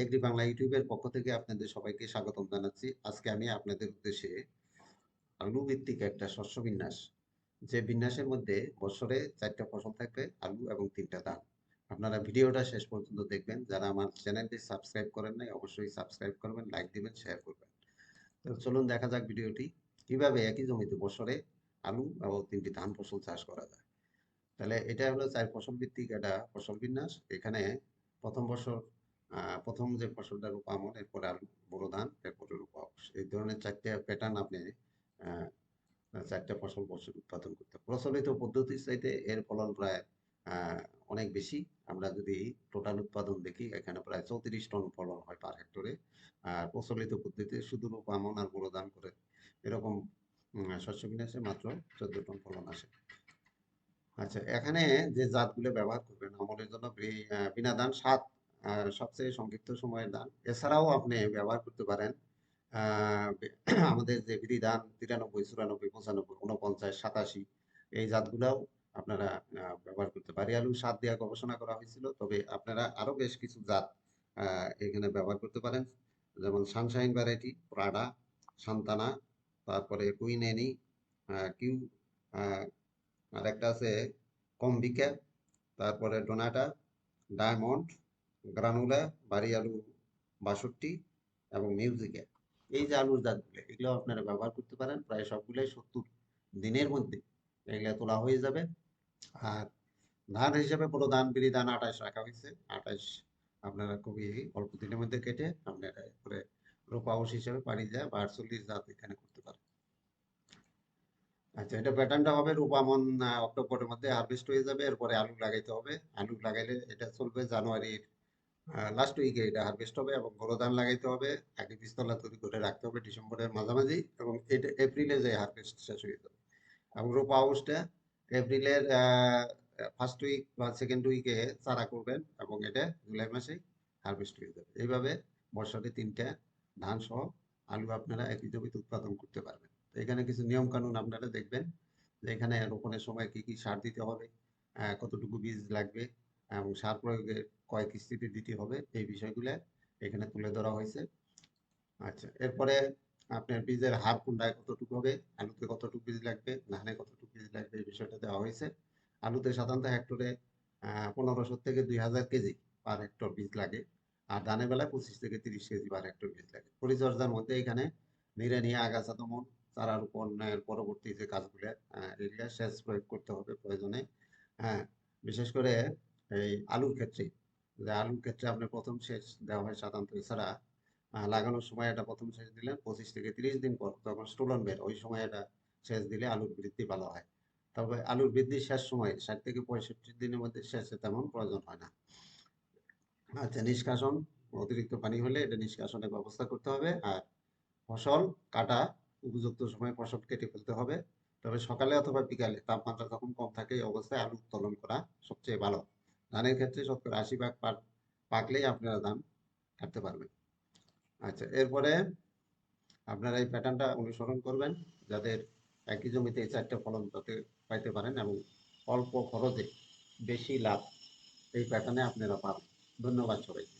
Agri Bangla ইউটিউবের পক্ষ থেকে আপনাদের সবাইকে স্বাগতম জানাচ্ছি। আজকে আমি আপনাদের উদ্দেশ্যে আলু ভিত্তিক একটা শস্য বিন্যাস, যে বিন্যাসের মধ্যে বছরে 4টা ফসল থাকবে, আলু এবং 3টা ধান। আপনারা ভিডিওটা শেষ পর্যন্ত দেখবেন। যারা আমার চ্যানেলটি সাবস্ক্রাইব করেন নাই অবশ্যই সাবস্ক্রাইব করবেন, লাইক দিবেন, শেয়ার করবেন। তো চলুন দেখা যাক ভিডিওটি কিভাবে একই জমিতে বছরে আলু এবং 3টি ধান ফসল চাষ করা যায়। তাহলে এটা হলো 4 ফসল ভিত্তিক একটা ফসল বিন্যাস। এখানে প্রথম বছর প্রথম যে ফসলটা রোপামন, এরপরে আলু, বোরো ধান, এরপরে রোপা আউশ। এই ধরনের 4টা প্যাটার্ন আপনি 4টা ফসল বছর উৎপাদন করতে। প্রচলিত পদ্ধতির চাইতে এর ফলন প্রায় অনেক বেশি। আমরা যদি টোটাল উৎপাদন দেখি, এখানে প্রায় 34 টন ফলন হয় পার হেক্টরে। আর প্রচলিত পদ্ধতিতে শুধু রোপামন আর বোরো ধান করে এরকম শস্য বিন্যাসে মাত্র 14 টন ফলন আসে। আচ্ছা, এখানে যে জাতগুলো ব্যবহার করবেন আমলের জন্য বিনা ধান 7 সবচেয়ে সংক্ষিপ্ত সময়ের ধান। এছাড়াও আপনি ব্যবহার করতে পারেন আমাদের যে বিধি ধান 93, 94, 95, 49, 87, এই জাতগুলাও আপনারা ব্যবহার করতে পারি। আলু 7 দিয়ে গবেষণা করা হয়েছিল, তবে আপনারা আরো বেশ কিছু জাত এখানে ব্যবহার করতে পারেন, যেমন সানশাইন ভ্যারাইটি, প্রাডা, সান্তানা, তারপরে কুইন এনি, কিউ, আর একটা আছে কম্বিকা, তারপরে ডোনাটা, ডায়মন্ড, গ্রানুলা, বাড়ি আলু 62 এবং মিউজিকা। এই যে আলুর জাতগুলো, এগুলো আপনারা ব্যবহার করতে পারেন। প্রায় সবগুলোই 70 দিনের মধ্যে এগুলো তোলা হয়ে যাবে। আর ধান হিসেবে বড় ধান, বিরি ধান 28 রাখা হয়েছে। 28 আপনারা খুবই অল্প দিনের মধ্যে কেটে আপনারা করে রোপা আউশ হিসেবে পাড়ি দেওয়া বা 48 জাত এখানে করতে পারেন। আচ্ছা, এটা প্যাটার্নটা হবে রূপামন অক্টোবরের মধ্যে হারভেস্ট হয়ে যাবে। এরপরে আলু লাগাইতে হবে। আলু লাগাইলে এটা চলবে জানুয়ারির লাস্ট উইকে, এটা হারভেস্ট হবে। এবং বোরো ধান লাগাইতে হবে, আগে বীজতলা তৈরি করে রাখতে হবে ডিসেম্বরের মাঝামাঝি, এবং এটা এপ্রিলে যে হারভেস্ট শেষ হয়ে যাবে। এবং রোপা আউশটা এপ্রিলের ফার্স্ট উইক বা সেকেন্ড উইকে চারা করবেন, এবং এটা জুলাই মাসেই হারভেস্ট হয়ে যাবে। এইভাবে বর্ষাতে 3টা ধান সহ আলু আপনারা একই জমিতে উৎপাদন করতে পারবেন। তো এখানে কিছু নিয়ম কানুন আপনারা দেখবেন, যে এখানে রোপণের সময় কি কি সার দিতে হবে, কতটুকু বীজ লাগবে, এবং সার প্রয়োগের কয় কিস্তিতে দিতে হবে, এই বিষয়গুলো এখানে তুলে ধরা হয়েছে। আচ্ছা, এরপরে আপনার বীজের হার কোনটায় কতটুকু হবে, আলুতে কতটুকু বীজ লাগবে, ধানে কতটুকু বীজ লাগবে, এই বিষয়টা দেওয়া হয়েছে। আলুতে সাধারণত হেক্টরে 1500 থেকে 2000 কেজি পার হেক্টর বীজ লাগে। আর ধানের বেলায় 25 থেকে 30 কেজি পার হেক্টর বীজ লাগে। পরিচর্যার মধ্যে এখানে নিড়ানি, আগাছা দমন, চারা রোপণের পরবর্তী যে কাজগুলো, এগুলো সেচ প্রয়োগ করতে হবে প্রয়োজনে। হ্যাঁ, বিশেষ করে এই আলুর ক্ষেত্রে, যে আলুর ক্ষেত্রে আপনার প্রথম সেচ দেওয়া হয় সাধারণত। এছাড়া লাগানোর সময় এটা প্রথম সেচ দিলেন 25 থেকে 30 দিন পর, তখন স্টোলন বের, ওই সময় এটা সেচ দিলে আলুর বৃদ্ধি ভালো হয়। তবে আলুর বৃদ্ধির শেষ সময় 60 থেকে 65 দিনের মধ্যে সেচে তেমন প্রয়োজন হয় না। আচ্ছা, নিষ্কাশন, অতিরিক্ত পানি হলে এটা নিষ্কাশনের ব্যবস্থা করতে হবে। আর ফসল কাটা, উপযুক্ত সময় ফসল কেটে ফেলতে হবে। তবে সকালে অথবা বিকালে তাপমাত্রা যখন কম থাকে, এই অবস্থায় আলু উত্তোলন করা সবচেয়ে ভালো। ধানের ক্ষেত্রে 70-80 ভাগ পাকলেই আপনারা ধান কাটতে পারবেন। আচ্ছা, এরপরে আপনারা এই প্যাটার্নটা অনুসরণ করবেন, যাদের একই জমিতে এই 4টা ফলন যাতে পাইতে পারেন এবং অল্প খরচে বেশি লাভ, এই প্যাটার্নে আপনারা পাবেন। ধন্যবাদ সবাইকে।